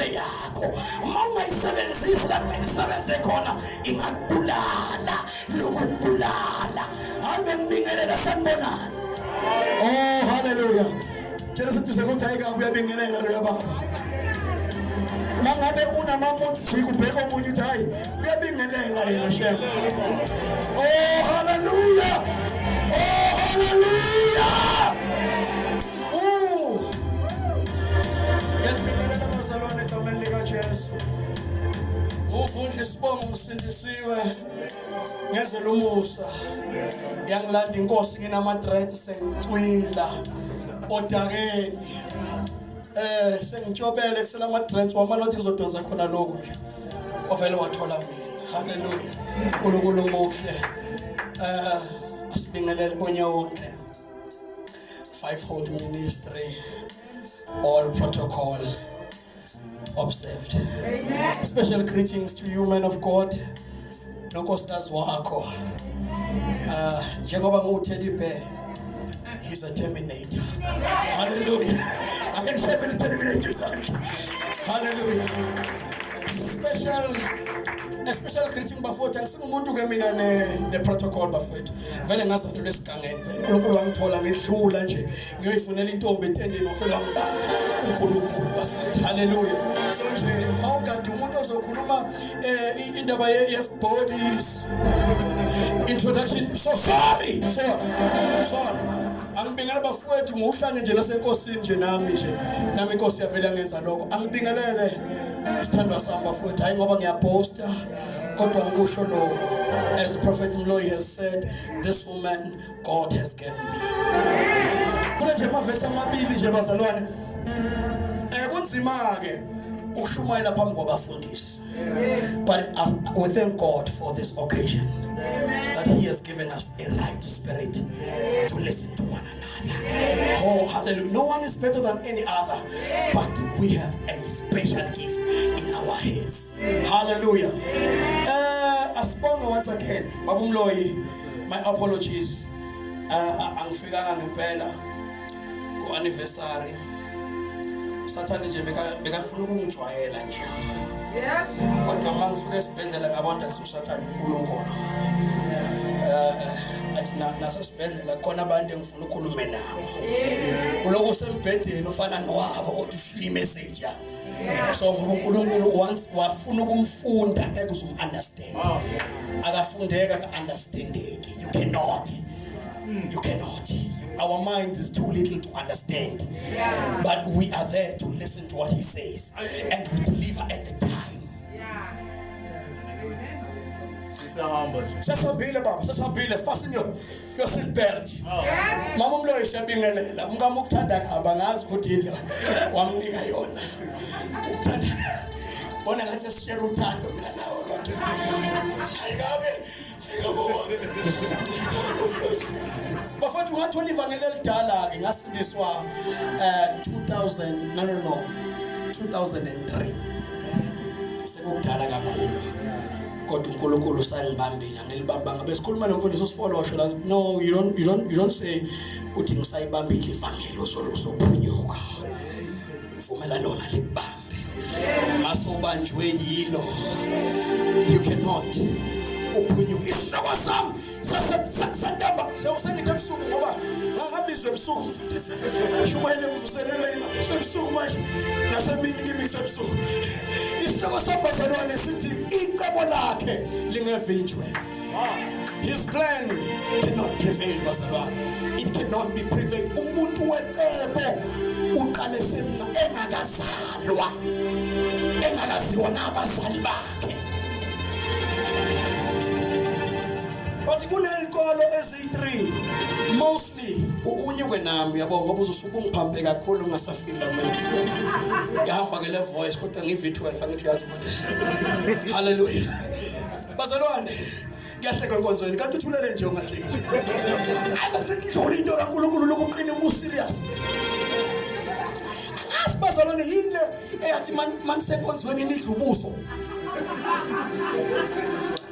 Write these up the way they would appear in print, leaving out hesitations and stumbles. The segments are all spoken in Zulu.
yakho. Uma ungayisebenzisi lapho isebenze khona ingakubulala nokukubulala. Ave ngibingelela sanibonani. Oh hallelujah. Tshela sithi sekuthayika uyabingelela lo baba. Mangabe unamamuthi sikubheka omunye uthi hayi uyabingelela yena shema. Oh hallelujah. Oh hallelujah. Ngiyabingelela abazalwane egameni lika Jesu. Uvundla isibongo usindisiwe. Ngenzela umusa. Yangilanda inkosi nginama-dreads sengicwila odakeni. Sengitshobele kusela ama-dreads wamanothi ngizodonsa khona lokho nje. Ovele wathola mina. Hallelujah. uNkulunkulu umuhle. Asibingelele bonke. Fivefold ministry. All protocol observed. Amen. Special greetings to you, men of God. Nonkosikazi wakho. Njengoba ngu-teddy bear, he's a terminator. Hallelujah. I can say many terminators. Hallelujah. A special greeting bafowethu. Angisingumuntu ke mina ne protocol bafowethu. Vele ngazalelwe esigangeni. Vele uNkulunkulu wangithola ngidlula nje ngiyoyifunela intombi etendeni ofela ngibamba. uNkulunkulu bafowethu. Hallelujah. So nje mawugada umuntu ozokhuluma indaba ye-bodies. Introduction. So sorry. Angibingelele bafowethu ngohlanje nje lasenkosini nje nami inkosi yavela ngenza lokho. Angibingelele isithandwa sami bafowethu. Hayi ngoba ngiyaposta kodwa ngikusho lokho. As Prophet Mloyi has said, this woman God has given me. Kule nje amavesi amabili nje bazalwane. Kunzima ke ukushumayela phambi kwabafundisi. But we thank God for this occasion. That he has given us a right spirit to listen to one another. Oh, hallelujah. No one is better than any other, but we have a special gift in our heads. Hallelujah. Asibonge once again. Baba Mloyi, my apologies. Angifikanga ngempela ku anniversary. Sathane nje bekafuna ukungijwayela nje. Yes. Kodwa mangifika esibhedlela ngabantu akususathana uNkulunkulu. Athi nasesibhedlela khona abantu engifuna ukukhuluma nabo. Kuloko sembhedeni ofana nowabo kodwa ushiya imessage. So ngoba uNkulunkulu once wafuna ukumfunda ngeke uzumunderstand. Akafundeka ka-understandeki. You cannot. Our mind is too little to understand. Yeah. But we are there to listen to what he says. And we deliver at the time. Sasambile baba, sasambile. Fasten your seatbelt. Yes. Mama Mloyi siyabingelela. Umkami ukuthanda kaba ngazi ukuthi into wamnika yona. Ukuthanda. Bona ngathi sishare uthando mina nawe kodwa. Ayikabe. Bafowethu ngathola ivangeli elidala ke ngasindiswa 2003. Sekukudala kakhulu. Kodwa uNkulunkulu usangibambile ngilibamba ngabe sikhuluma nomfundisi usifolosho la. No, you don't say uthi ngisayibambile ivangeli usophunyuka. Uvumela lona libambe. Mase ubanjwe yilo. You cannot uphunyuka. Isihloko sami sasantamba sengithi ebusuku ngoba ngahambiswe ebusuku mfundisi. Shumayele mvuselelweni ngabiswe ebusuku manje nasemini kimi kusebusuku. Isihloko sami bazalwane sithi icebo lakhe lingevinjwe. His plan cannot prevail bazalwane. It cannot be prevailed. Umuntu wecebo uqale semna engakazalwa. Engakaziwa nabazali bakhe. But kunezikolo ezi3 mostly unyuke nami yabo ngoba uzosubungiphampe kakhulu ungasafika mina. Ngihamba ke le voice kodwa ngivi12 fanele uyazifundisa. Hallelujah. Bazalwane ngiyahleka enkonzweni kanti uthulele nje ungahleki. Asasengidlula into kaNkulunkulu lokuqina ubuserious. Asibazalwane yini eyathi man senkonzweni nidla ubuso.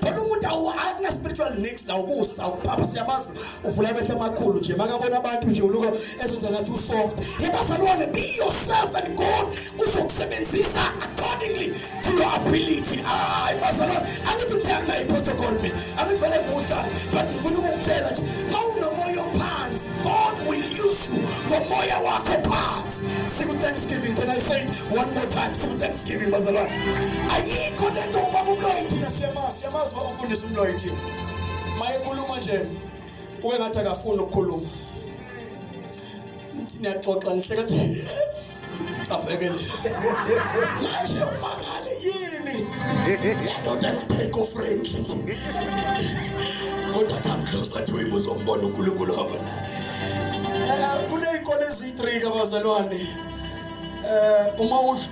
khona umuntu akuna spiritual next la ukusa upapa siyamazi uvula amehlo amakhulu nje makabona abantu nje uluka esenza ngathi usoft yebazalwane be yourself and God uzokusebenzisa accordingly to your ability bazalwane angikuthanda iprotocol mina angivele ngudlala but ngifuna ukukutshela nje mawunomoya phansi God will use you ngomoya wakho phansi siku Thanksgiving. Can I say it one more time? Siku Thanksgiving bazalwane ayikho lento ubaba umloyi thina siyamazi bakufundisa umloyi thina mayekhuluma nje uke ngathi akafuni ukukhuluma thina yaxoxa nihleka afekele manje umangale yini ndoda ngeke friendly nje kodwa come closer to him uzombona uNkulunkulu wabona kule ikole ezi3 kabazalwane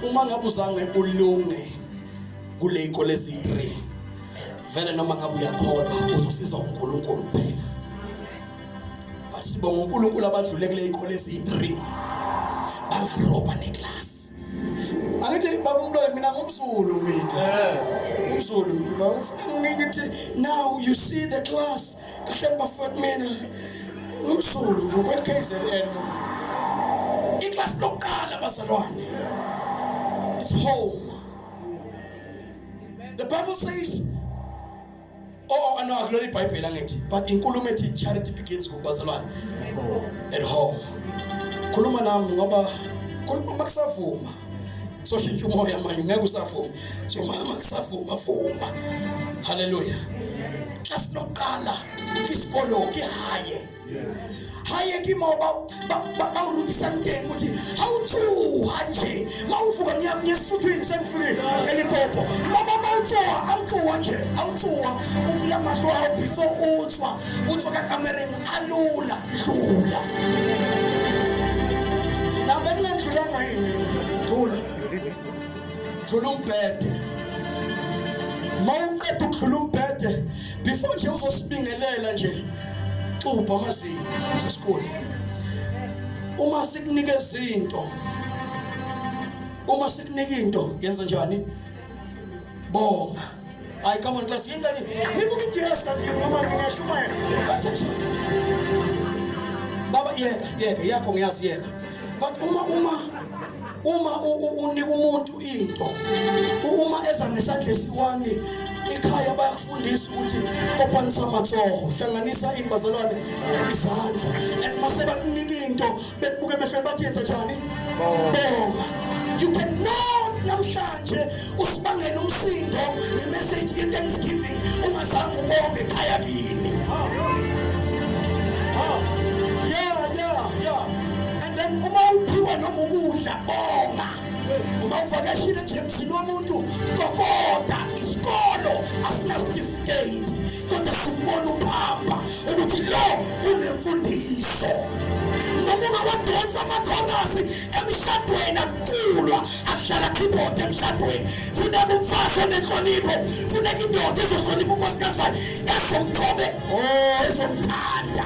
uma ngabe uzange ulunge kule ikole ezi3 vele noma ngabe uyakholwa uzosiza uNkulunkulu kuphela but sibonga uNkulunkulu abadlule kule ikole ezi3 bangaroba neclass angithi baba umloyi mina ngumzulu bafuna ngithi now you see the class kahle bafuna mina ngumzulu ngokweKZN iclass lokuqala bazalwane it's home. The Bible says I know akulona iBhayibheli angithi but inkulumo ethi charity begins kubazalwane at home. Khuluma nami ngoba khuluma makusavuma so shintsha umoya manje ngeke usavuma so mama kusavuma vuma haleluya class lokuqala isikolo haye kimoba bawurutisa ntengo ukuthi awuthuha nje mawuvuka ngiyesuthwini sengifike elipopo mama awuthuha nje awuthuha ukula mahlo awu before uthwa kamereni alula dlula nabe ngidlulanga yini dlula umbhede mawuqeda ukudlula umbhede before nje uzosibingelela nje uba amazinyo sesikole uma sikunikeza into yenza njani bonga hayi come on class yini ngibuka iDS kanti mama ngiyashumaya kanjani baba yeka yakho ngiyazi yeka but uma unika umuntu into uma eza ngesandla esiwani ikhaya bayakufundisa ukuthi kopanisa amatsoho hlanganisa imbazalwane izandla and mase bakunika into bekubuka emehlweni bathi yenza njani bonga you cannot namhlanje usibangela umsindo nemessage ye Thanksgiving ungazange ubonge ekhaya kini yeah and then uma uphiwa noma ukudla bonga uma uvakashile nje emzini womuntu kokoda isikolo asina certificate kodwa sibona uphamba ukuthi lo unemfundiso noma wadonsa amakhorasi emshadweni akulwa ahlala keyboard emshadweni funeka umfazi onenhlonipho funeka indoda ezohlonipha unkosikazi esomthobe esomthanda.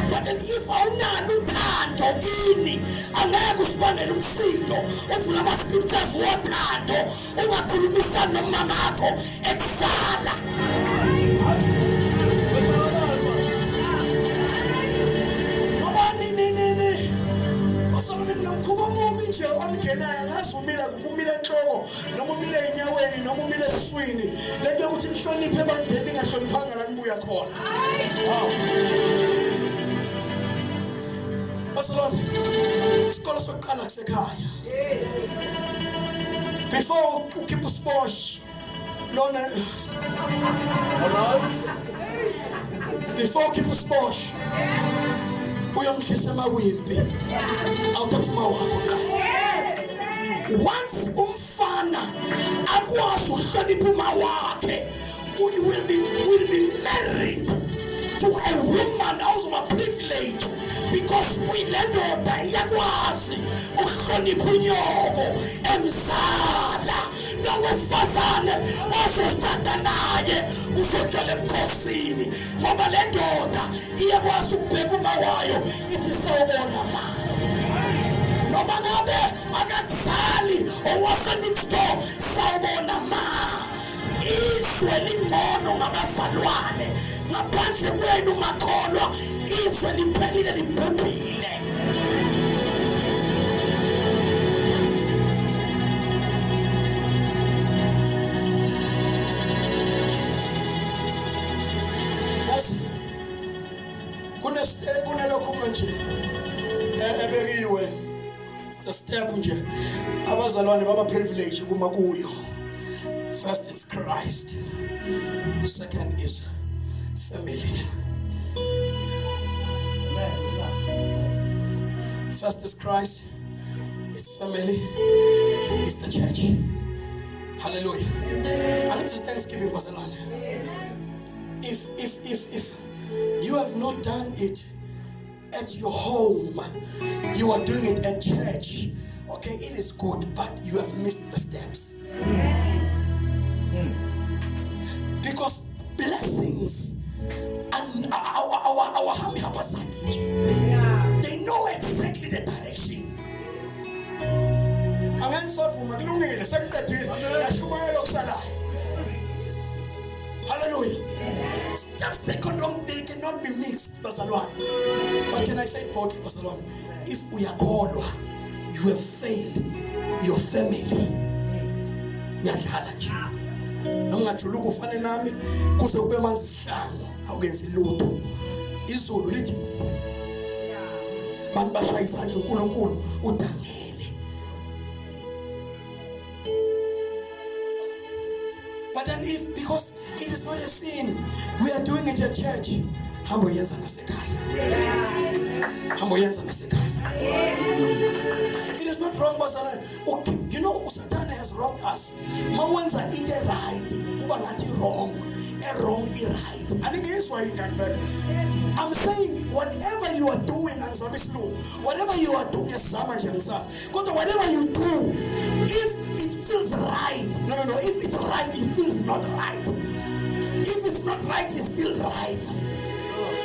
But if awunalo uthando kini angeke usibangele umsindo ufuna ama-scriptures wothando ungakhulumisani nomama wakho ekusala. Namkhuba omubi nje ongenayo ngazi umila kuphi umila enhloko noma umila enyaweni noma umila esiswini lento yokuthi nihloniphe ebandleni ningahloniphanga la nibuya khona. Basalone isikolo sokuqala kusekhaya. Before ukhipha uSposh lona before ukhipha uSposh uyamhlisa amawimpi awuthatha mawakho la. Once umfana akwazi ukuhlonipha umawakhe will be married to a woman awuzoba privilege because uyilendoda iyakwazi ukuhlonipha unyoko emzala nowesifazane osothatha naye uzohlala ebukhosini ngoba le ndoda iyakwazi ukubheka uma wayo ithi sawubona ma noma ngabe akazali owase next door sawubona ma izwe lingcono ngabazalwane ngaphandle kwenu makholwa izwe liphelile libhubhile. Kunalokho manje ebekiwe the step nje abazalwane baba privilege kuma kuyo. First it's Christ, second is family. First is Christ, it's family, it's the church. Hallelujah. And it's Thanksgiving bazalwane. If you have not done it at your home, you are doing it at church. Okay, it is good, but you have missed the steps. Because blessings and our they know exactly the direction. Hallelujah. Steps they cannot be mixed, Basalwan. But can I say it boldly, Basalwan? If we are called, you have failed your family. We are challenged. Nongachuluku fane nami kuze kube manzi sihlangu awukenzi lutho. Izulu lithi bantu bashaya isandla uNkulunkulu udangele. But then because it is not a sin, we are doing it at church. Hambo yenza nasekhaya. Hambo yenza nasekhaya. It is not wrong, but you know, Satan has robbed us. Mawenza into right, uba ngathi wrong, a wrong is right. And again, is why I'm saying whatever you are doing, whatever you are doing, whatever you do, if it feels right, no, if it's right, it feels not right. If it's not right, it feels right.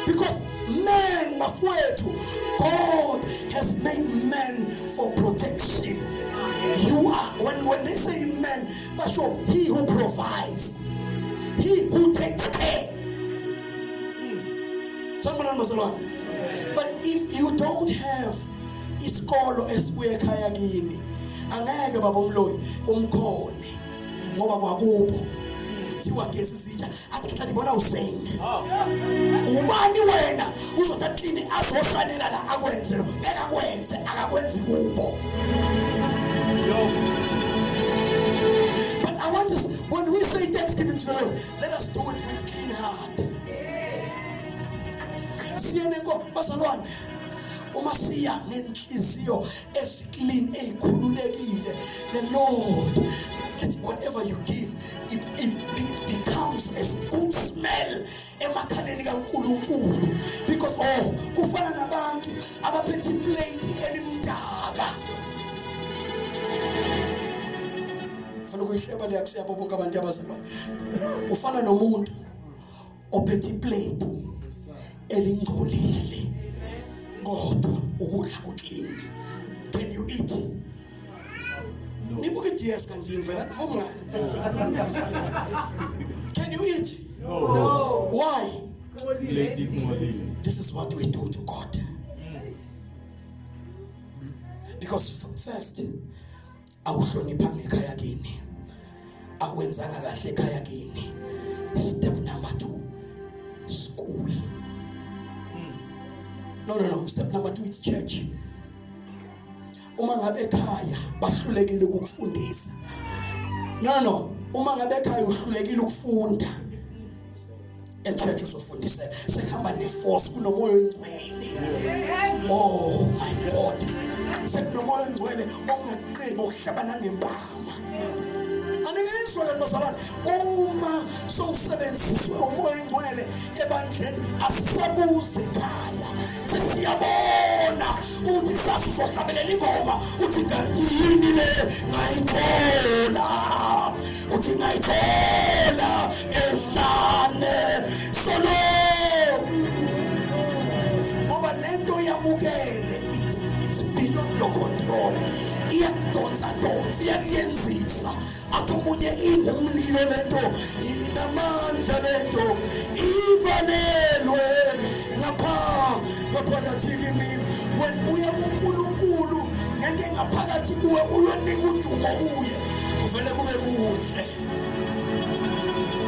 Because man, God has made man for protection. You are, when they say man, but sure, he who provides, he who takes care. But if you don't have isikolo esibuye ekhaya kini, angeke babomloyi umkhone ngoba kwakubo kuthiwa gesi sitsha athi khetha ngibona usenge. Ubani wena uzothatha clean azoshanela la akwenze lo ngeke akwenze akakwenzi kubo. But I want us, when we say Thanksgiving to the Lord, let us do it with clean heart. Siyeneko bazalwane uma siya ngenhliziyo esiclean ezikhululekile, the Lord, let whatever you give it becomes a good smell emakhaleni kaNkulunkulu. Because kufana nabantu abaphethe plate elimdaka. Ufana kuyihleba leyakusiyabo bonke abantu abazalwane. Ufana nomuntu ophethe plate elingcolile kodwa ukudla kuclean. Can you eat? Nibuke DS kanjini vela nifuma. Can you eat? No. Why? This is what we do to God. Because first, awuhloniphanga ekhaya kini. Awenzanga kahle ekhaya kini. Step number 2, school. No. Step number 2, it's church. Uma ngabe ekhaya bahlulekile ukufundisa. No. Uma ngabe ekhaya uhlulekile ukufunda. Church uzofundisa. Sekuhamba neforce kunomoya ongcwele. Oh my God. Sekunomoya ongcwele ongacinga ukuhlabana ngempama. Aningizwa yemazalwane uma sowusebenziswe umoya ongcwele ebandleni asisabuze ekhaya sesiyabona uthi sasizohlabelela ingoma uthi kantini le ngayithola uthi ngayithola ehlane solo ngoba lento yamukele it's beyond your control. iyakudonsa donsa iyakuyenzisa athi omunye ingumlilo lento inamandla lento ivalelwe ngaphakathi kimi wena uya kuNkulunkulu ngeke ngaphakathi kuwe uyonika udumo kuye kuvele kube kuhle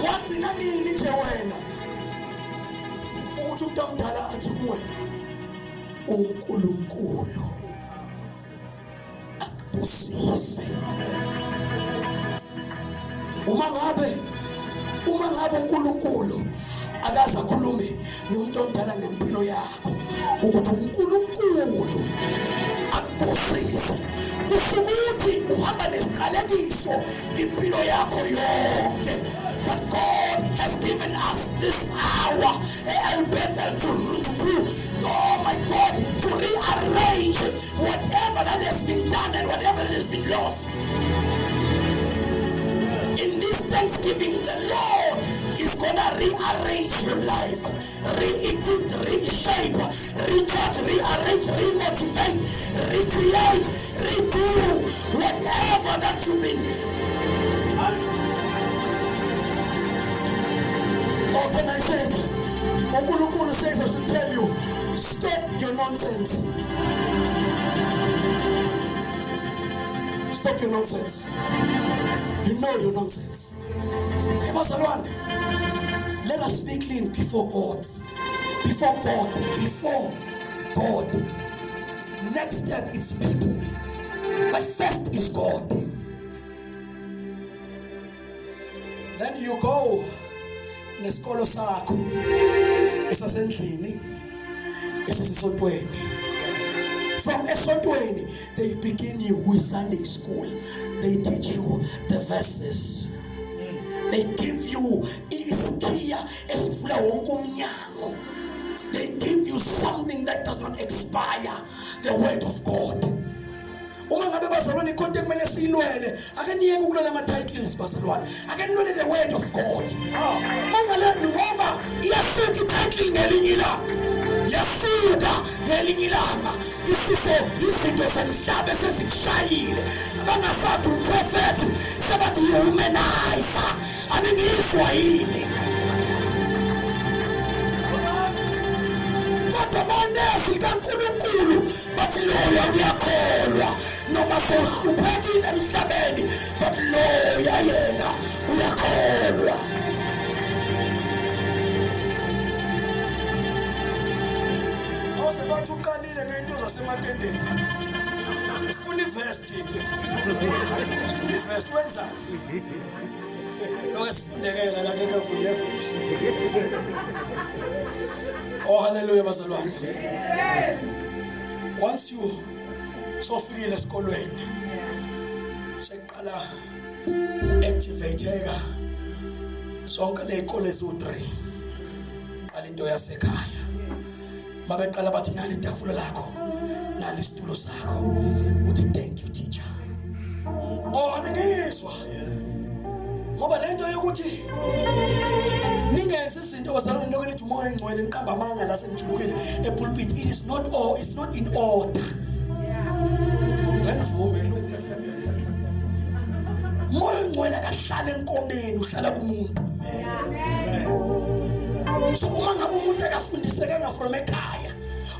wagcina nini nje wena ukuthi umuntu omdala athi kuwe uNkulunkulu akubusise uma ngabe uNkulunkulu akaza khulume nomuntu omdala ngempilo yakho ukuthi uNkulunkulu akubusise kusho ukuthi uhamba nesiqalekiso impilo yakho yonke but God has given us this hour oh my God to rearrange whatever that has been done and whatever that has been lost. In this Thanksgiving, the Lord is gonna rearrange your life, re-equip, reshape, recharge, rearrange, remotivate, recreate, redo whatever that you've been. Or can I say it? Okulunkulu says I should tell you, stop your nonsense. Stop your nonsense. You know your nonsense. Hey, Pastor Luan, let us be clean before God. Before God. Before God. Next step is people. But first is God. Then you go nesikolo sakho esasendlini esesisontweni. From esontweni they begin you with Sunday school. They teach you the verses. They give you iskiya esivula wonke umnyango. They give you something that does not expire, the word of God. Uma ngabe bazalwane ikhonto kumele siyinwele akaniyeke ukulona ama titles bazalwane akanilwele the word of God. Mangale ngoba iyasuka ititle ngelinye ilanga yasuka ngelinye ilanga isiso izinto zomhlaba esezikushayile bangasathi umprofeti sebathi humanizer aningizwa yini kodwa bonesi likaNkulunkulu bathi loya uyakholwa noma sewuphethile emhlabeni bathi loya yena uyakholwa. Awusebathi uqalile ngento zasematendeni sifuna ivest sifuna ivest wenzani lo esifundekela la ngeke uvule ivest. Oh hallelujah bazalwane. Once you sofikile esikolweni seqala activateka sonke lezikole zo3 qala into yasekhaya mabeqala bathi nali itafula lakho nali isitulo sakho uthi thank you teacher. Oh ngizwa ngoba lento yokuthi ningenze izinto bazalwane lokho lithi umoya engcwele niqamba amanga la senijulukile epulpit it is not all, it's not in order. Ngenivume ilungelo moya engcwele akahlala enkomeni uhlala kumuntu. So uma ngabe umuntu akafundiseka from ekhaya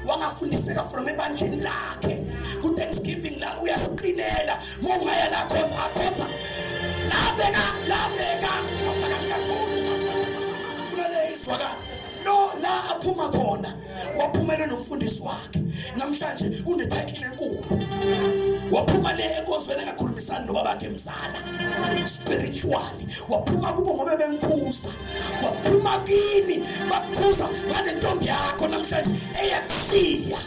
wangafundiseka from ebandleni lakhe ku Thanksgiving la uyasiqinela mongaya la khonza labeka funale iswaka no la aphuma khona waphumela nomfundisi wakhe namhlanje une title enkulu waphuma le enkonzweni engakhulumisani nobabakhe emzala spiritually waphuma kubo ngobe bemkhuza waphuma kini bakhuza ngale ntombi yakho namhlanje eyakushiya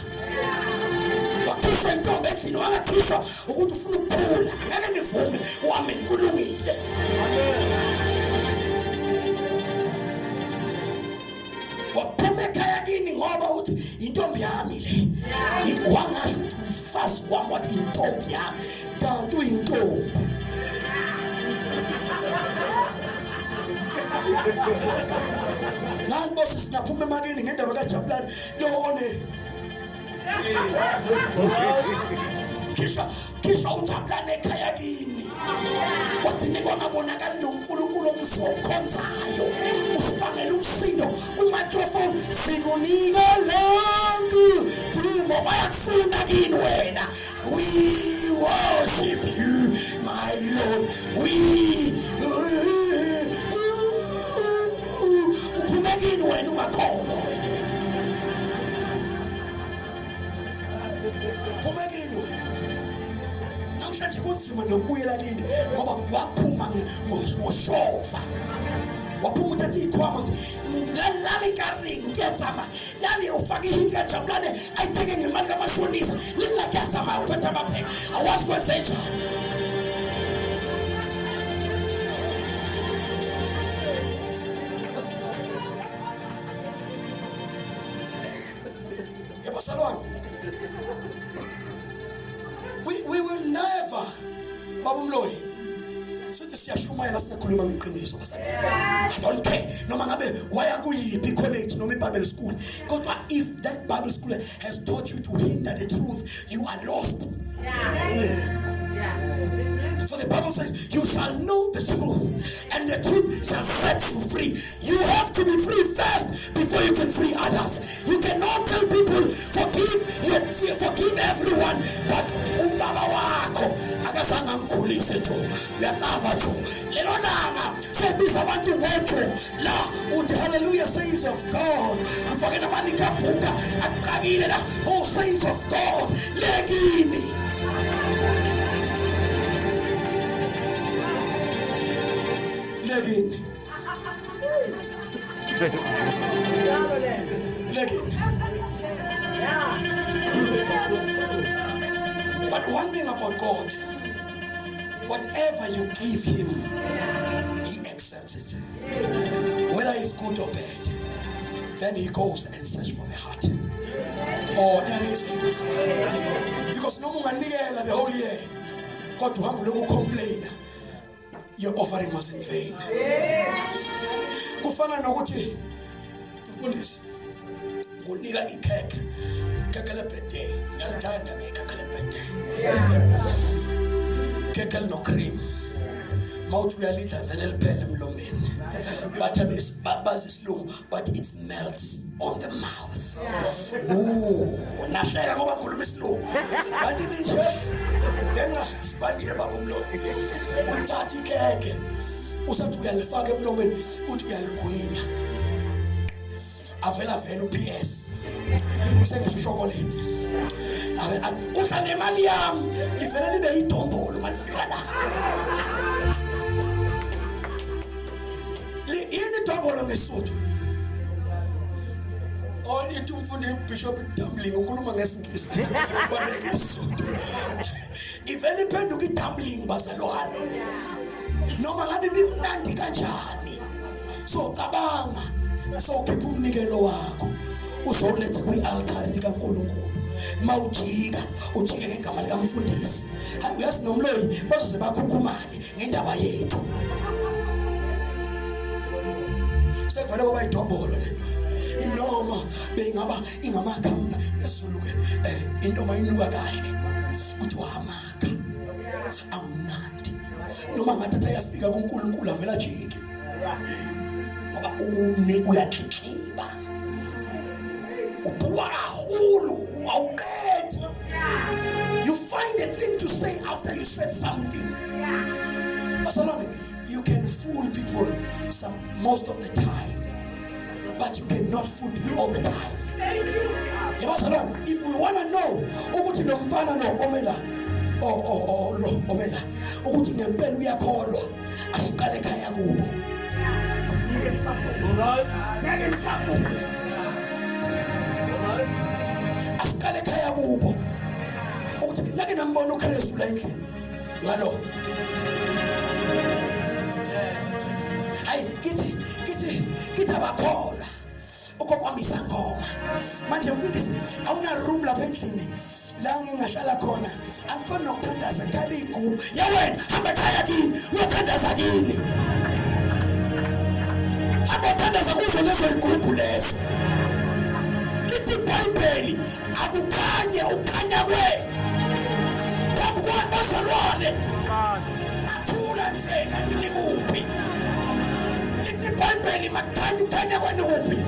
wakhishwa intombi endlini wangakhishwa ukuthi ufuna ukuphula ngeke nivume wami kulungile. Waphuma ekhaya kini ngoba uthi intombi yami le wangasho ukuthi umfazi wami wathi intombi yami kanti uyintombi. Nani bosi sinaphuma emakini ngendaba kaJabulani lo one Kisha kisha ujabulane ekhaya kini kodwa ningabonakali noNkulunkulu omkhonzayo usibangela umsindo ku-microphone sikunika lonke dumo bayakufuna kini wena. We worship you my Lord. Uphume kini wena ungakhono uphume kini wena. Namhlanje kunzima nokubuyela kini ngoba waphuma ngoshofa waphuma uthatha ikhwama lali karing ngiyazama lali ufake ingajabulane ayitheke ngemali kamashonisa lingakuyazama uphethe amaphepha awazi kwenze njani. We will never babumloyi sithi siyashumayela singakhuluma ngeqiniso basalwane. I don't care noma ngabe waya kuyiphi college noma iBible school kodwa if that Bible school has taught you to hinder the truth you are lost. So the Bible says you shall know the truth and the truth shall set you free. You have to be free first before you can free others. You cannot tell people forgive everyone but umbaba wakho akasanga mkhulise jo uyatava jo lelo nanga sobiza abantu ngejo la uthi hallelujah saints of God ufake namani kabhuka akukakile la oh saints of God lekini. Legin. But one thing about God, whatever you give him, he accepts it. Whether it's good or bad, then he goes and searches for the heart. Because no one the whole year, God to have complain. Your offering was in vain. Kufana nokuthi police kunika ikhekhe kekele bede ngiyalithanda ngekekele bede kekele no cream mawuthi uyalitha vele liphele emlomeni bathi isilungu but it melts on the mouth. Nahleka ngoba ngikhuluma isilungu kanti nje dengasibanje babumloyi uthatha ikhekhe usathi uyalifaka emlomeni uthi uyaligwinya avela uPS sengisho chocolate udla nemali yami livela libe yidombolo malifika la yini dombolo ngesotho itu mfundi Bishop Dumbling ukhuluma ngesingisi baleke isotho ivele iphenduka idumbling bazalwane noma ngabe imnandi kanjani so cabanga so ukhipha umnikelo wakho uzowuletha kwi-altar likaNkulunkulu mawujika ujike ngegama likamfundisi uyazi nomloyi bazoze bakhukhumale ngendaba yethu sekufanele kuba idombolo lento noma bengaba ingamakhamna nesizulu ke into mayinuka kahle uthi wahamaka amnandi noma ngathatha yafika kuNkulunkulu avela jike ngoba umni uyatlikiba ubuwa kakhulu awuqedwe. You find a thing to say after you said something. Basalwane, you can fool people most of the time, but you cannot fool people all the time. If we want to know ukuthi nomfana no omela lo omela ukuthi ngempela uyakholwa asiqale ekhaya kubo. Ngeke ngisafuna asiqale ekhaya kubo ukuthi nake nambona uKristu la endlini ngalo hayi kithi abakholwa ukokwamisa ngoma manje mfundisi awuna room lapha endlini la ngingahlala khona angikhona nokuthandaza kali igubhu yawena hamba ekhaya kini uyothandaza kini hamba thandaza kuzo lezo igubhu lezo lithi iBhayibheli akukhanye ukhanya kwe Kwani bazalwane athula nje kanti kuphi lithi iBhayibheli makhanya ukhanya kwenu kuphi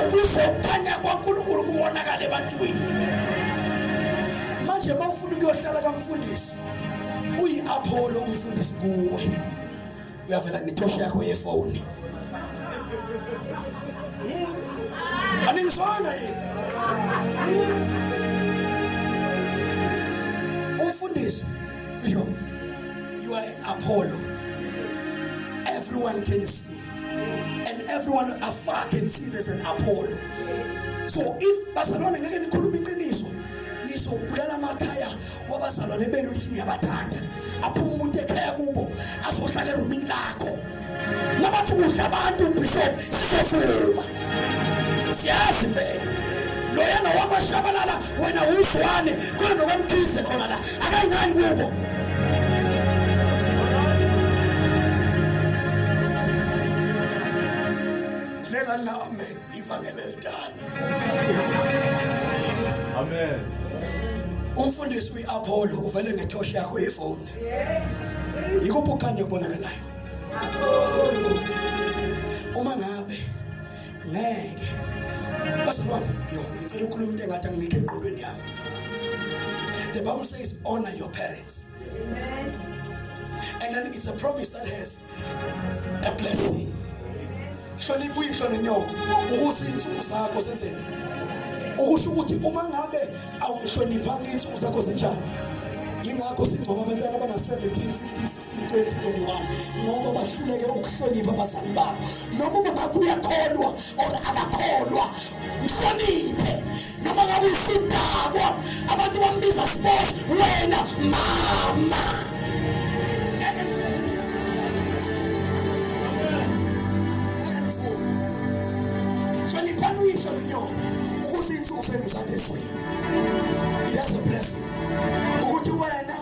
ukuzokhanya kwaNkulunkulu kubonakala ebantwini. Manje mawufuna ukuyohlala kaMfundisi uyi-Apollo umfundisi kuwe uyavela netosha yakho yefoni aningizwana yini umfundisi Bishop, you are an Apollo. Everyone can see, and everyone afar can see there's an Apollo. So if bazalwane ngeke nikhuluma iqiniso nizobulala amakhaya wabazalwane benu ukuthi niyabathanda aphuma umuntu ekhaya kubo azohlala erumini lakho labathi udla abantu Bishop sizofuma siyazi vele loyana wakwashabalala wena uswane khona nokwamthize khona la akayingani kubo. Lena amen ivangeli done. Amen. Umfundisi we-Apollo uvele ngetosha yakho yefoni. Yikuphi ukhanya kubonakalayo? Uma ngabe ngeke bazalwane ngicela ukukhuluma into engathi angikho engqondweni yami. The Bible says honor your parents. Amen. And then it's a promise that has a blessing. Hlonipha uyihlo nenyoko ukuze insuku zakho senzeni. Ukusho ukuthi uma ngabe awuhloniphanga insuku zakho zinjani. Ingakho singcoba abantwana abana 17, 15, 16, 20, 21 ngoba bahluleke ukuhlonipha abazali babo. Noma ngabe uyakholwa or akakholwa mhloniphe. Noma ngabe usidakwa abantu bambiza sports wena mama. Hloniphani uyihlo nenyoko ukuze insuku zenu zandesweni. It has a blessing. Ukuthi wena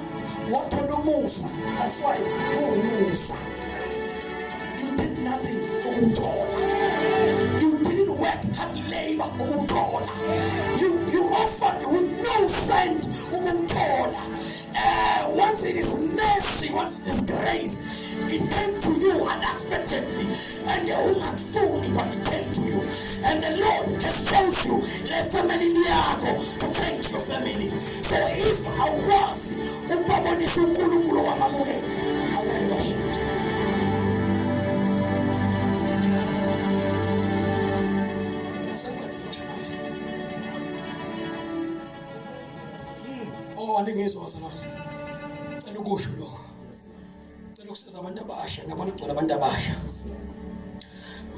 wathola umusa, that's why umusa. You did nothing ukuthola. You didn't work hard labor ukuthola. You offered with no cent ukuthola. Once it is mercy, once it is grace, it came to you unexpectedly, and you not fully, but it came to you. And the Lord has chose you, the family to change your family. So if I was Upaboni Sunkulu wa Mamuhe, I will never change. Oh, I think it's also and go should look. The looks as a Bandabash and I want to put a Bandabash.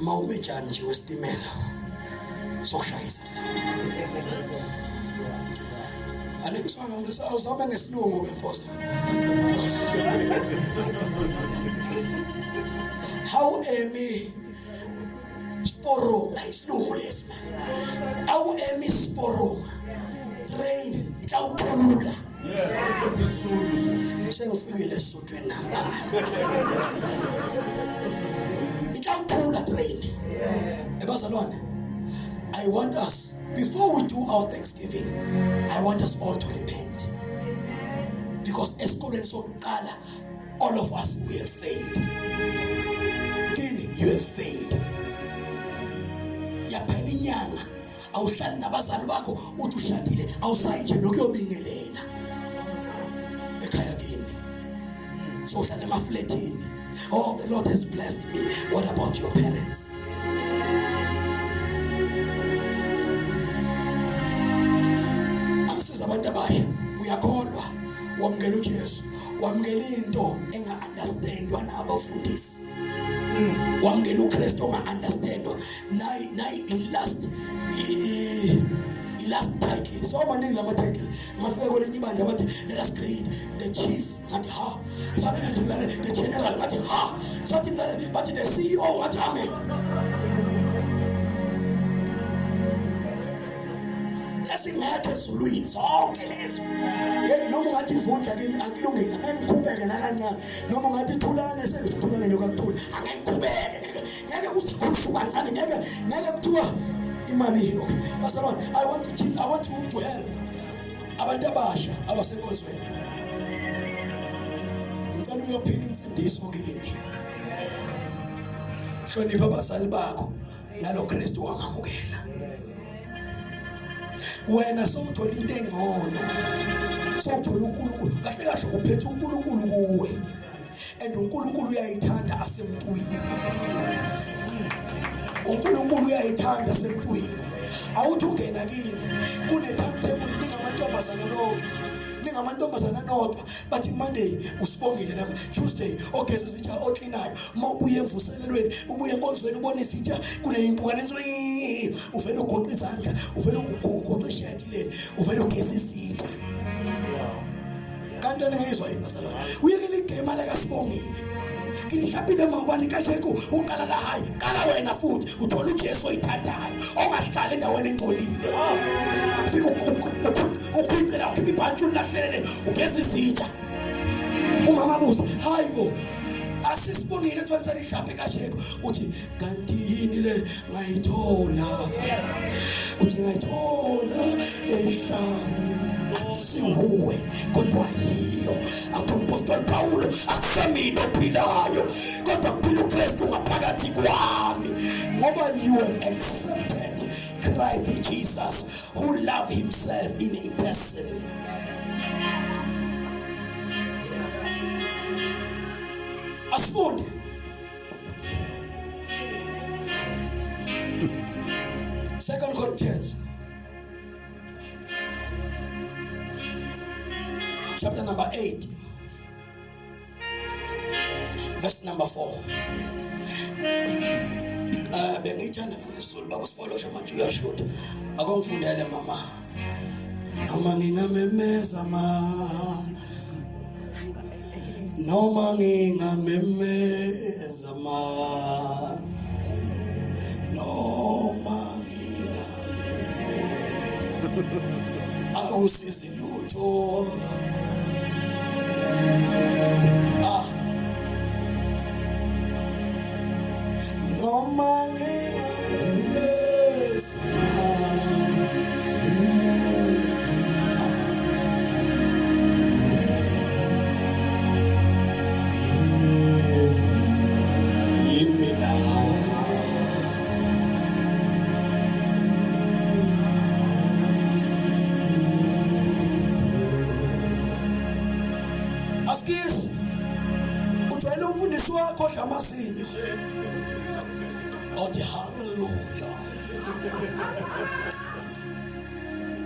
Maume Janji was the male. So shy. I think so. I was having a slow moving post. How Amy Sporo, like slow less man. How Amy Sporo train it out to yes, saying feel less so train number. It out to train. I want us, before we do our Thanksgiving, I want us all to repent. Because all of us, we have failed. You have failed. Yapelinyanga awuhlali nabazali bakho utushadile awusayi nje lokuyobingelela ekhaya kini. So uhlala emafletini. Oh, the Lord has blessed me. What about your parents? Abantu abasha uyakholwa wamngela uJesu wamngela into enga-understandwa nabafundisi wamngela uKristu onga-understandwa nayi i-last title so maningi lama title ngafika kwelinye ibandla bathi let us create the chief ngathi ha sathi the general ngathi ha sathi bathi the CEO ngathi amen. Singakhe ezulwini sonke lezo noma ungathi ivundla kimi akulungile angiqhubeke nakancane noma ungathi thulane sengithulane lokakuthula angiqhubeke ngeke uzikhushu kancane ngeke kuthiwa imali okay bazalwane I want to help abantu abasha abasenkonzweni ngicela uyophila insindiso kini. Hlonipha abazali bakho nalo Kristu wangamukela. Wena sowuthola into engcono, sowuthola uNkulunkulu kahle kahle, uphethe uNkulunkulu kuwe, and uNkulunkulu uyayithanda asemntwini. uNkulunkulu uyayithanda asemntwini. Awuthi ungena kini kune timetable ningamantombazana lonke, ningamantombazana nodwa, bathi Monday usibongile nami, Tuesday ogeza isitsha ocleanayo, mawubuye emvuselelweni ubuye enkonzweni ubone isitsha kune impukane enswe, uvela ugoqa izandla, uvela ugoqa ishirt leli, uvela ugeza isitsha. Kanti ngezwe imazala uyekela igame la kasibongile. Kini hlabile mawubani kasheko uqala la hayi, qala wena futhi uthola uJesu oyithandayo ongahlala endaweni engcolile. Fika ukhwicela ukhipha ibhantu lahlelele ugeza isitsha. Umama buza hayibo asisibongile twanzani hlaphe kasheko uthi kanti yini le ngayithola, uthi ngayithola ehlanu. Asihuwe kodwa yiyo apostoli Paulo akusemina ophilayo kodwa kuphila uKristu ngaphakathi kwami, ngoba you have accepted Christ Jesus who loved himself in a person. Asifunde 2 Corinthians chapter number 8 verse number 4. Bengiyithanda ngesizulu bakusifolosha manje uyashuda. Akongifundele mama. Noma ngingamemeza noma ngingamemeza noma akusizi lutho. Noma ngingamemeza askis ujwayele umfundisi wakho dlamazinyo othi hallelujah.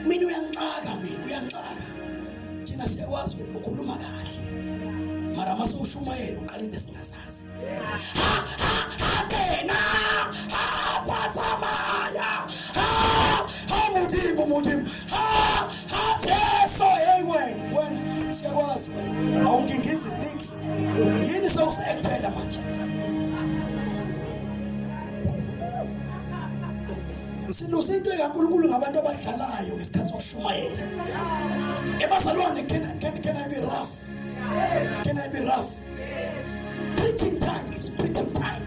Mina uyanxaka thina siyakwazi ukukhuluma kahle mara mase ushumayela uqala into esingazazi. Kena thatha maya mudim Jesu hey wena siyakwazi wena awungingizi mix yini sewusektela manje. Siluze into kaNkulunkulu ngabantu abadlalayo ngesikhathi sokushumayela. Ebazalwane can I be rough? Can I be rough? Preaching time, it's preaching time.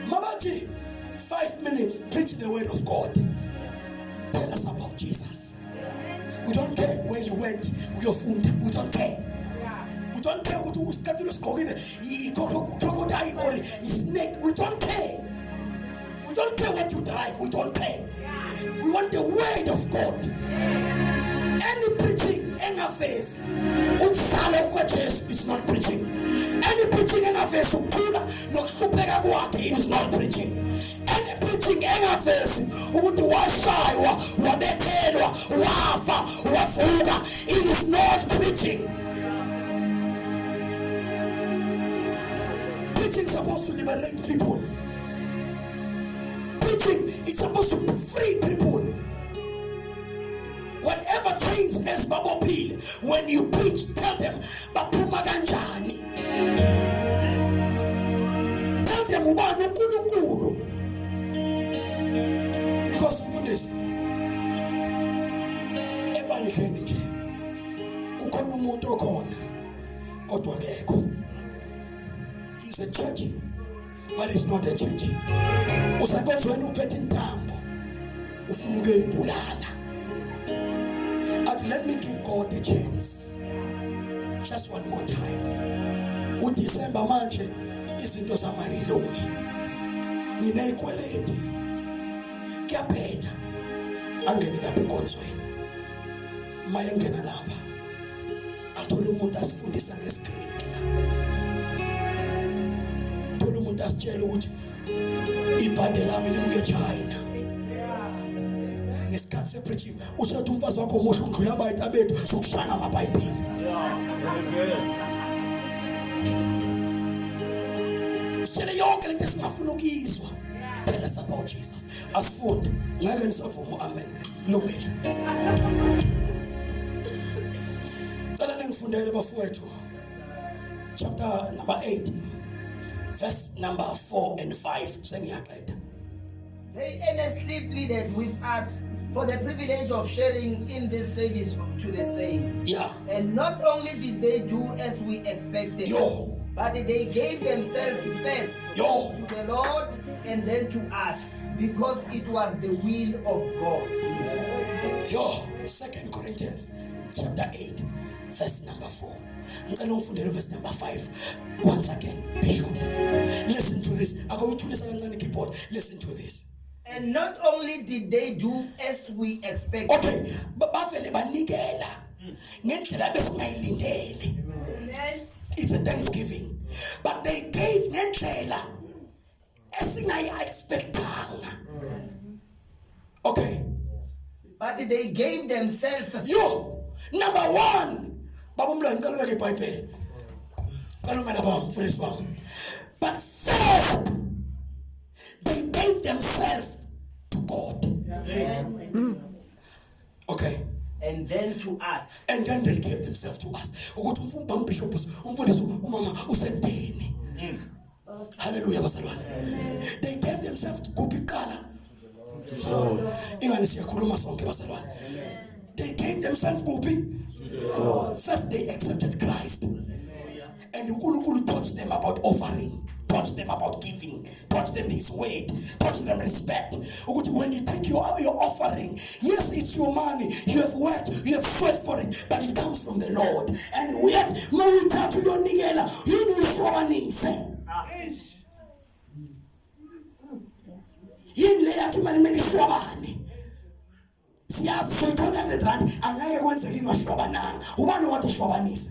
Mabaji 5 minutes preach the word of God. Tell us about Jesus. We don't care where you went, we don't care. We don't care what was Catholic crocodile or snake. We don't care. We don't care what you drive. We don't care. We want the word of God. Any preaching in our face, it's not preaching. Any preaching in our face, it is not preaching. Any preaching in our face, it is not preaching. Preaching is supposed to liberate people. Preaching is supposed to free people. Whatever chains as Babo Peel, when you preach, tell them Bapuma Ganjani. Tell them Ubanu Kulukulu. Because of this, Ebani Keniji, Ukono Motokon, Kotwageko. He's a church, but it's not a church. Usagozo wenu petin tambo, ufunuge bulala. Let me give God a chance. Just one more time. UDecember manje izinto zamayilungi. Ngineyikweleti. Kuyaphetha. Angene lapha enkonzweni. Maye ngena lapha. Athola umuntu asifundisa ngesiGreek la. Athola umuntu asitshela ukuthi ibhande lami libuye eChina. Ngesikhathi sepreaching utshatha umfazi wakho omuhle ungidlula abayita bethu sokushana amaBhayibheli. Sitshele yonke lento esingafuna ukuyizwa. Tell us about Jesus. Asifunde ngeke nisavuma amen. Lungile. Cela ningifundele bafowethu. Chapter number 8 verse number 4 and 5. Sengiyaqeda. They earnestly pleaded with us for the privilege of sharing in this service to the saints. Yeah. And not only did they do as we expected, but they gave themselves first to the Lord and then to us, because it was the will of God. 2 Corinthians chapter 8 verse number 4. Ngicela ungifundele verse number 5 once again. Bishop, listen to this. Akawuthulisa kancane keyboard. Listen to this. And not only did they do as we expected. Okay, bavele banikela ngendlela besingayilindele. It's a Thanksgiving, but they gave ngendlela esingayi-expectanga. Okay, but they gave themselves. Number 1. Babumla ngicela ubeke iBhayibheli. Cela umela bami mfundisi wami. But first they gave themselves to God. Okay. And then to us. And then they gave themselves to us. Ukuthi umbishop umfundisi umama usedeni. Hallelujah bazalwane. They gave themselves to kuqala. Ingani siyakhuluma sonke bazalwane. They gave themselves kuphi? First they accepted Christ. And uNkulunkulu taught them about offering, taught them about giving, taught them his word, taught them respect. When you take your offering, yes, it's your money, you have worked, you have sweat for it, but it comes from the Lord. And yet, mawithathu yonikela, yini uyishwabanise. Yini le yakhe imali kumele ishwabane. Siyazi soyithola ngedrand, angeke kwenzeke ingashwabananga. Ubani wathi ishwabanise?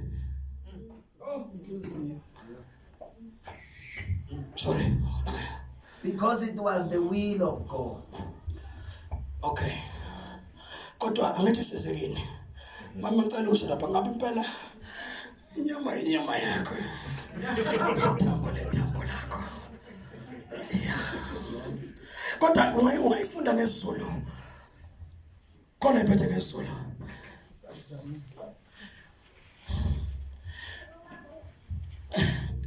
Sorry. Because it was the will of God. Okay. Kodwa angithi sisekini. Mama ngicela usho lapha ngabe impela inyama yakho. Thambo lakho. Yeah. Kodwa ungayifunda ngesiZulu. Khona iphethe ngesiZulu.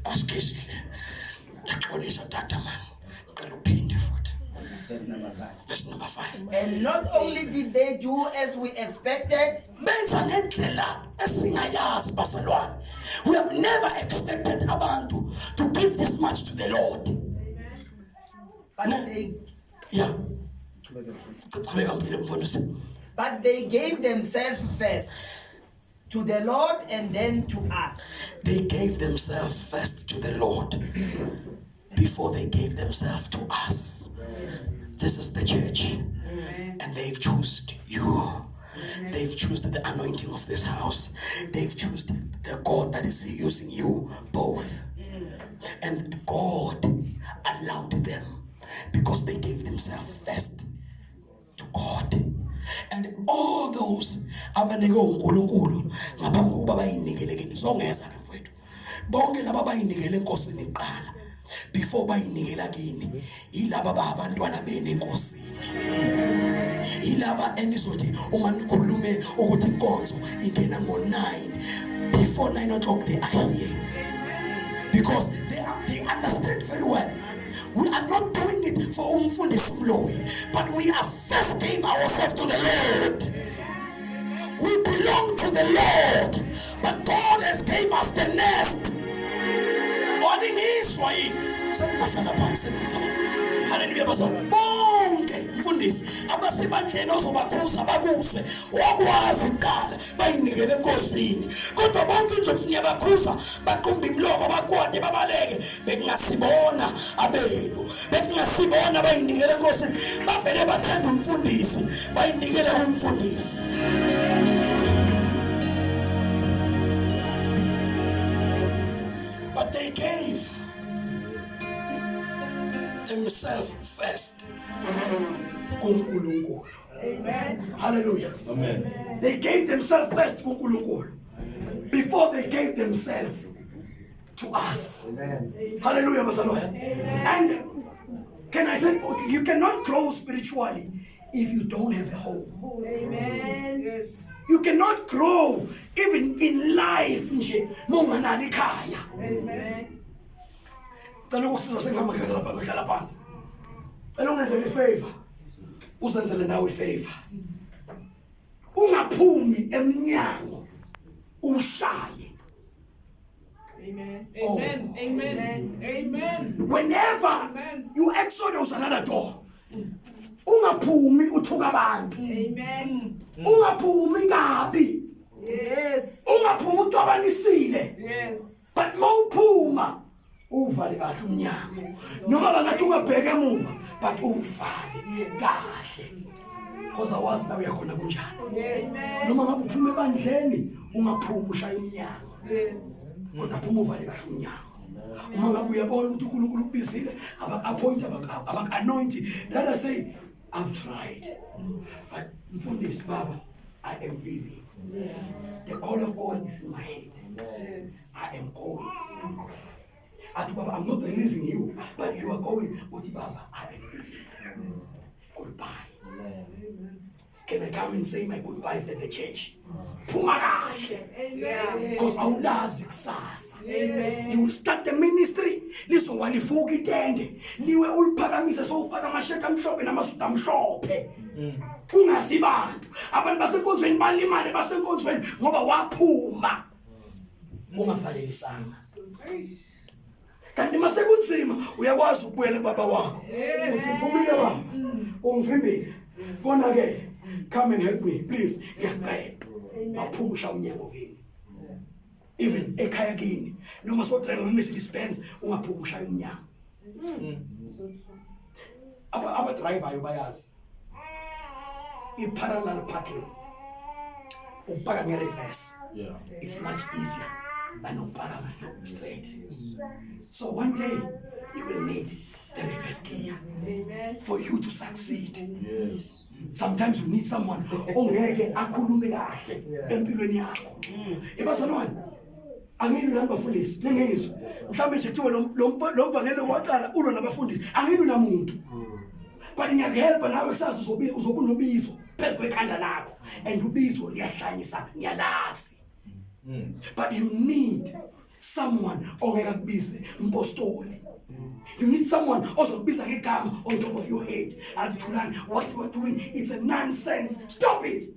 Askisihle. Yaxolisa tata man. Ngicela uphinde futhi. Verse number 5. Verse number 5. And not only did they do as we expected, benza ngendlela esingayazi bazalwane. We have never expected abantu to give this much to the Lord. But they gave themselves first to the Lord and then to us. They gave themselves first to the Lord before they gave themselves to us. This is the church. And they've chosen you. They've chosen the anointing of this house. They've chosen the God that is using you both. And God allowed them because they gave themselves first to God. And all those abanike uNkulunkulu ngaphambi kokuba bayinikele kini songeza ke mfowethu bonke laba bayinikele enkosini iqala before bayinikela kini ilaba abantwana bene enkosini ilaba enizothi uma nikhulume ukuthi inkonzo ingena ngo9 before 9 o'clock they are here because they understand very well. We are not doing it for umfundisi umloyi, but we are first gave ourselves to the Lord. We belong to the Lord, but God has gave us the nest. Hallelujah, pastor. Bonke mfundisi abasebandleni ozobakhuza bakuzwe wakwazi kuqala bayinikele enkosini kodwa bonke nje niyabakhuza baqumba imlomo bakwade babaleke bekungasibona abenu bekungasibona bayinikele enkosini bavele bathanda umfundisi bayinikele umfundisi. But they gave themselves first. Amen. Hallelujah. Amen. They gave themselves first before they gave themselves to us. Amen. Hallelujah. Amen. And can I say, you cannot grow spiritually if you don't have a home. Amen. Yes. You cannot grow even in life. Amen. Favor. Usenzele nawe favor. Ungaphumi emnyango ushaye. Amen. Amen. Amen. Amen. Whenever you exodus another door, ungaphumi uthuka abantu. Amen. Ungaphumi kabi. Yes. Ungaphumi utwabanisile. Yes. But mawuphuma uvale kahle umnyango. Noma bangathi ungabheka emuva, but uvale kahle. Because awazi nawe yakhona kunjani. Yes. Noma ngabe uphuma ebandleni ungaphumi ushaya umnyango. Yes. Kodwa phuma uvale kahle umnyango. Uma ngabe uyabona ukuthi uNkulunkulu ubizile aba-appoint aba-anoint, let us say I've tried. But mfundisi baba, I am living. Yes. The call of God is in my head. Yes. I am going. Baba, I'm not releasing you, but you are going. But Baba, I am living. Yes. Goodbye. Amen. Can I come and say my goodbyes at the church? Because awulazi kusasa. You will start the ministry. Lizowalivuka itende. Liwe uliphakamise sowufaka amasheti amhlophe namasudu amhlophe. Kungazi bantu. Abantu basenkonzweni balimale basenkonzweni ngoba waphuma. Ungavalelisanga. Kanti masekunzima uyakwazi ukubuyela kubaba wakho. Uthi mfumile baba. Ungivimbile. Kona ke. Come and help me, please. Ngiyacela. Baphumusha umnyango kini. Even ekhaya kini. Noma sodrive Mercedes Benz ungaphumusha umnyango. Aba driver bayazi. I-parallel parking. Upaka nge-reverse. Yeah. It's much easier than upaka straight. So one day you will need the reverse gear. Amen. For you to succeed. Yes. Sometimes you need someone ongeke akhulume kahle empilweni yakho. Ebazalwane angini nabafundisi nengezwe mhlawumbe nje kuthiwe lo mvangelo waqala ulo nabafundisi angini namuntu. But ngiyakuhelpa nawe kusasa uzokunobizo phezulu ekhanda lakho and ubizo liyahlanyisa ngiyalazi. But you need someone ongeke kubize impostoli. You need someone also to ngegama on top of your head. And to learn what you are doing, it's a nonsense. Stop it.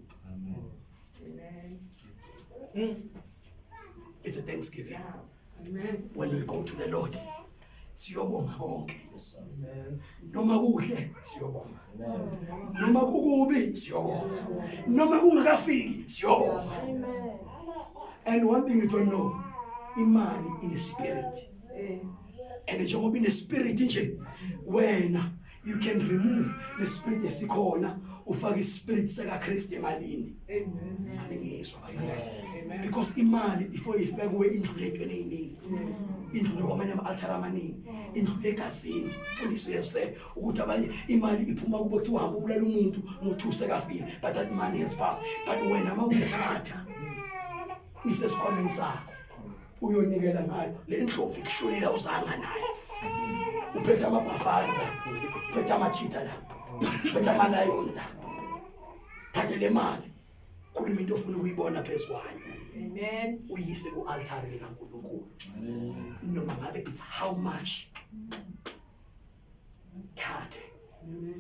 Amen. It's a Thanksgiving. Amen. When we go to the Lord, siyobonga konke. Noma kuhle siyobonga. Noma kukubi siyobonga. Noma kungakafiki siyobonga. And one thing you don't know, imani in the spirit. And njengoba in the spirit nje wena you can remove the spirit esikhona ufake spirit seka Christ emalini. Amen. Angizwa basana. Because imali before ifike kuwe indluleke neyiningi. Yes. Indluleke kwamanye ama-altar amaningi. Indluleke egazini. Police have said ukuthi abanye imali iphuma kubo kuthi uhamba ubulala umuntu ngo2 sekafile, but that money has passed. But wena mawuyithatha isesikhwameni sakho uyonikela ngayo le ndlovu ikushulela uzanga nayo. Uphethe amabhafana, uphethe amachita la, uphethe amalion la. Thathe le mali khuluma into ofuna ukuyibona phezukwayo. Amen. Uyise ku-altar likaNkulunkulu. Noma ngabe it's how much. Thathe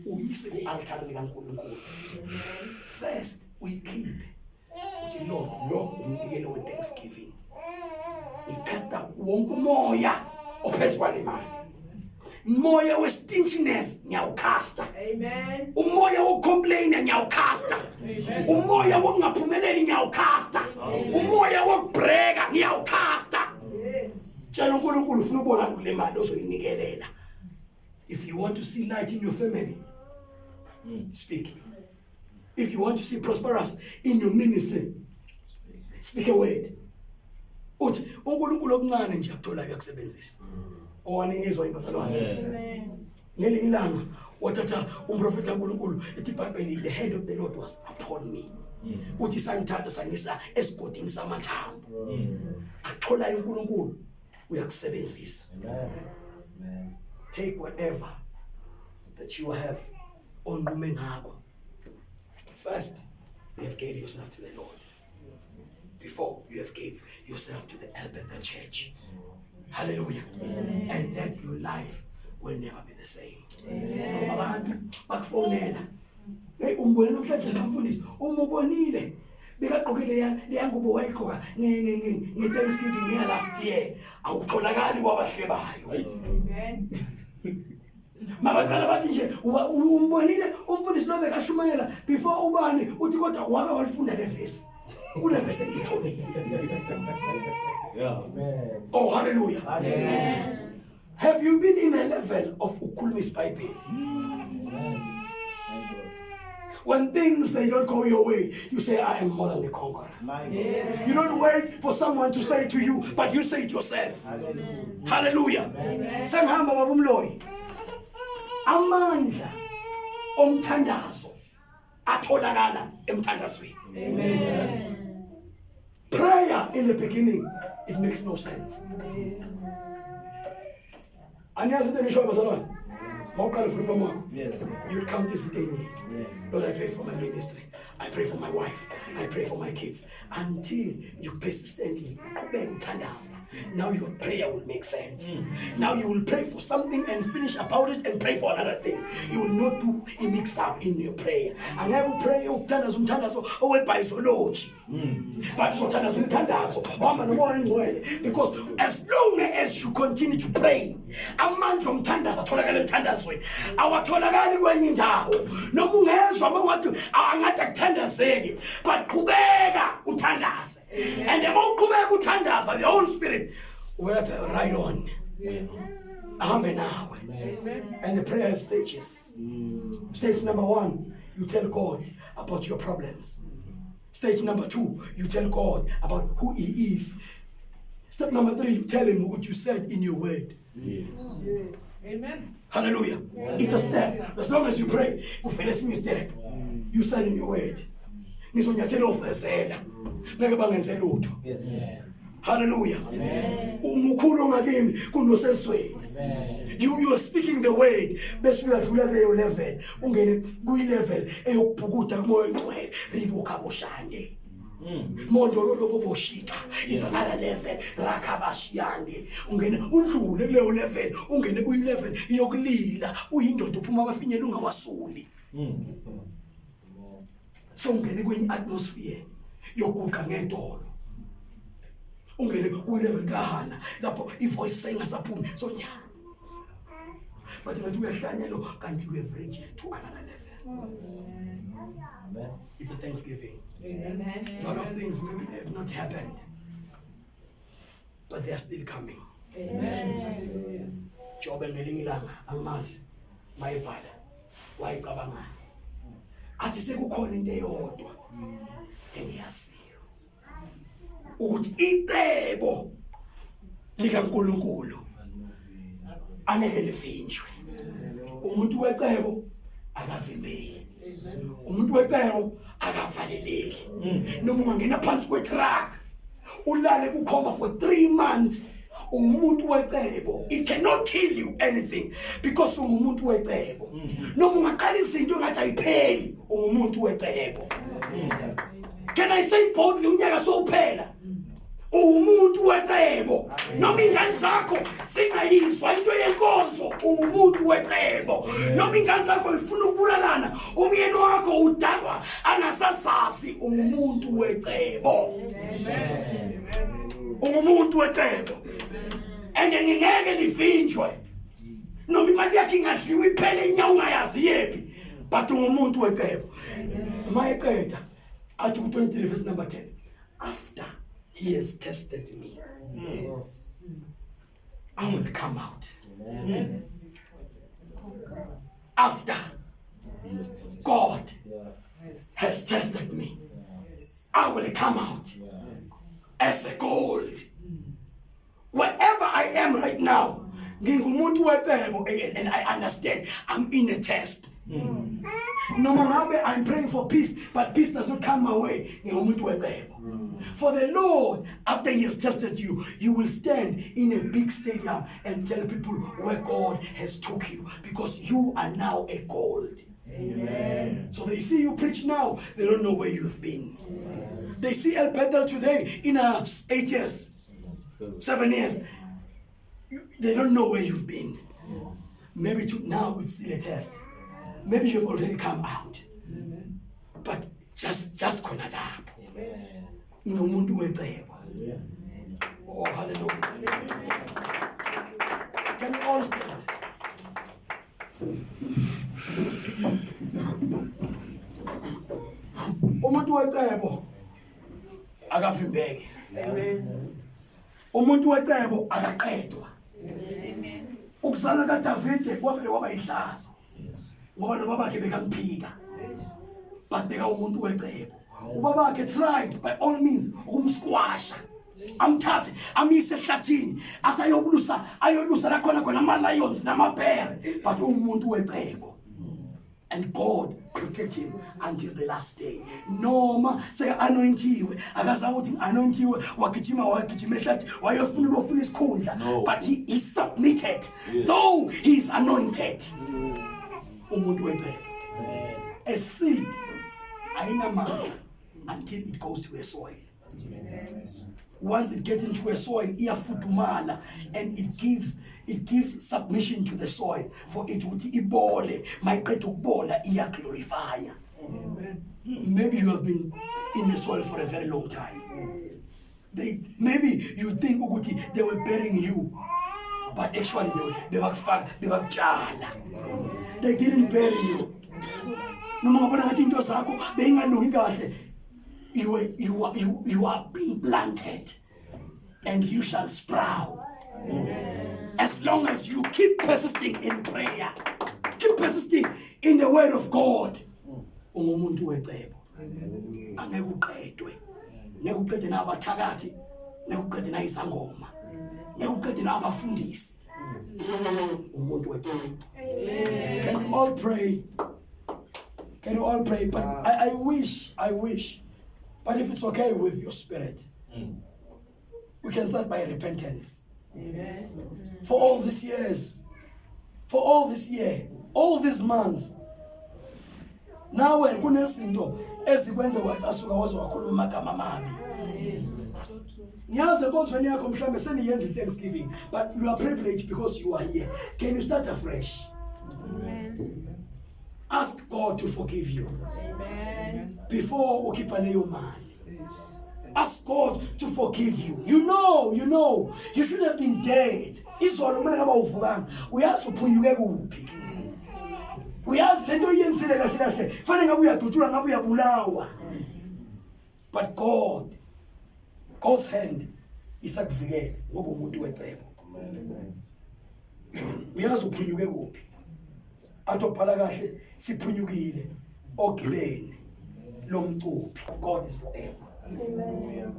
uyise ku-altar likaNkulunkulu. First we keep uthi Lord umnikelo we-thanksgiving. Ikasta wonke umoya ophezukwa le mali. Umoya we-stinginess ngiyawukhasta. Amen. Umoya wokucomplain ngiyawukhasta. Umoya wokungaphumeleli ngiyawukhasta. Umoya wokubhreka ngiyawukhasta. Yes. Tshela uNkulunkulu ufuna ubona kule mali ozoyinikelela. If you want to see light in your family, speak. If you want to see prosperous in your ministry, speak a word. Uthi uNkulunkulu okuncane nje akuthola kuyakusebenzisa. Owaningizwa impasalwane. Amen. Ngelinye ilanga wathatha umprofeti kaNkulunkulu ethi iBhayibheli, the hand of the Lord was upon me. Uthi sangithatha sangisa esigodini samathambo. Akuthola uNkulunkulu uyakusebenzisa. Amen. Take whatever that you have onqume ngakho. First, you have gave yourself to the Lord. Before you have gave yourself to the Bethel Church. Hallelujah. And that your life will never be the same. Abantu bakufonela. Hey umbone namhlanje kamfundisi, umubonile. Bekaqokele leyangubo wayigqoka nge-Thanksgiving ya last year. Awutholakali wabahlebayo. Amen. Mabaqala bathi nje umbonile umfundisi lo bekashumayela before ubani uthi kodwa wake walifunda le verse. Kule verse engithobile. Yeah. Amen. Oh hallelujah. Amen. Have you been in a level of ukhuluma iBhayibheli? When things they don't go your way, you say, I am more than a conqueror. Yes. You don't wait for someone to say to you, but you say it yourself. Hallelujah. Sengihamba baba umloyi. Amandla omthandazo atholakala emthandazweni. Amen. Prayer in the beginning, it makes no sense. Aniyazi into nisho bazalwane. Mawuqala ufuna umbamo. Yes. You come this day. Lord, I pray for my ministry. I pray for my wife. I pray for my kids. Until you persistently now your prayer will make sense. Now you will pray for something and finish about it and pray for another thing. You will not do a mix up in your prayer. And I will pray umthandazo owebhayizology. But because as long as you continue to pray, amandla omthandazo atholakala emthandazweni. Awatholakali kwenye indawo. Noma ungezwa mawuthi angathi akuthandazeki, but qhubeka uthandaze. And the more qhubeka uthandaza, the Holy Spirit will ride on. Yes. Amen now. And the prayer stages. Stage number 1, you tell God about your problems. Stage number 2, you tell God about who He is. Step number 3, you tell Him what you said in your word. Yes. Yes. Amen. Hallelujah. It's a step. As long as you pray, you step. You said in your word. Yes. Hallelujah. You are speaking the word. Best you are level. Ungene kuyi level eyokubhukuda kumoya ngcwele ribuka boshande. Mondo lo boboshita. It's another level. Rakabashiyande. Ungene undlule kuleyo level. Ungene kuyi level yokulila. Uyindoda uphuma amafinyela ungawasuli. So ungene kwenye atmosphere yokuqa ngedolo. Ungene kuyilevel kahana lapho ivoice sayingasaphumi so nya. But when you are kanti we bridge to another level. Amen. It's a Thanksgiving. Amen. A lot of things maybe have not happened, but they are still coming. Amen. Job ngelinye ilanga angimazi mayibhala wayicabanga. Athi sekukhona into eyodwa engiyaziyo ukuthi icebo likaNkulunkulu angeke livinjwe. Umuntu wecebo akavimbeki. Umuntu wecebo akavaleleki. Noma ungena phansi kwetruck ulale kukhoma for 3 months. Umuntu wecebo, it cannot kill you anything because ungumuntu wecebo. Noma ungaqala izinto engathi ayipheli, ungumuntu wecebo. Can I say boldly unyaka sophela? Umuntu wecebo. Noma ingane zakho singayizwa into yenkonzo, ungumuntu wecebo. Noma ingane zakho ifuna ukubulalana, umyeni wakho udakwa angasasazi, ungumuntu wecebo. Ungumuntu wecebo. And ngeke livinjwe. noma imali yakhe ingadliwa iphele inyawo ungayazi yephi but ungumuntu wecebo. Mayeqeda athi ku-23 verse number 10, after he has tested me, I will come out. After God has tested me, I will come out as a gold. Wherever I am right now, and I understand I'm in a test. No matter I'm praying for peace, but peace does not come my way. For the Lord, after He has tested you, you will stand in a big stadium and tell people where God has took you, because you are now a gold. Amen. So they see you preach now, they don't know where you've been. Yes. They see El Bethel today in 8 years, 7 years. They don't know where you've been. Yes. Maybe now it's still a test. Maybe you've already come out. Amen. But just konalapho. Ngumuntu wecebo. Oh, hallelujah. Can you all stand? Umuntu wecebo akavimbeki. Amen. Umuntu wecebo akaqedwa. Amen. Ukuzala kaDavide kwavele kwaba ihlazo. Ngoba nobabakhe bekamphika. But beka umuntu wecebo. Ubabakhe tried by all means ukumsquasha. Amthathe amise ehlathini athi ayolusa la khona ama-lions namabhere, but umuntu wecebo. And God protect him until the last day. Noma seka-anointiwe akazange ukuthi anointiwe wagijima ehlathi wayofuna isikhundla, but he submitted. Yes. Though he is anointed. Umuntu wecebo. A seed ayinamandla until it goes to a soil. Yes. Once it gets into a soil, iyafudumala, and it gives submission to the soil for it to ibole. Mayiqeda ukubola iyaglorify. Maybe you have been in the soil for a very long time. Maybe you think ukuthi they were burying you, but actually they were bakutshala. They didn't bury you. Noma ngabona ngathi into zakho beyingalungi kahle, you are being planted, and you shall sprout. As long as you keep persisting in prayer, keep persisting in the word of God. Ungumuntu wecebo. Angeke uqedwe. Ngeke uqede nabathakathi, ngeke uqede naizangoma, ngeke uqede nabafundisi. Umuntu wecebo. Can you all pray? Can you all pray? But I wish. But if it's okay with your spirit, we can start by repentance. Amen. For all these years, for all this year, all these months. Now when kunezinto ezikwenza wacasuka waze wakhuluma amagama amabi. Ngiyazi kodwa yakho mhlambe seniyenza Thanksgiving, but you are privileged because you are here. Can you start afresh? Amen. Ask God to forgive you. Amen. Before ukhipha leyo mali. Ask God to forgive you. You know, you should have been dead. Izolo mina ngaba uvukanga. Uyazi uphunyuke kuphi. Uyazi lento yenzile kahle kahle. Fanele ngabe uyadutshula ngabe uyabulawa. But God's hand isakuvikela ngoba umuntu wecebo. Uyazi uphunyuke kuphi. Atobhala kahle siphunyukile ogileni lomcuphi. God is forever. Amen.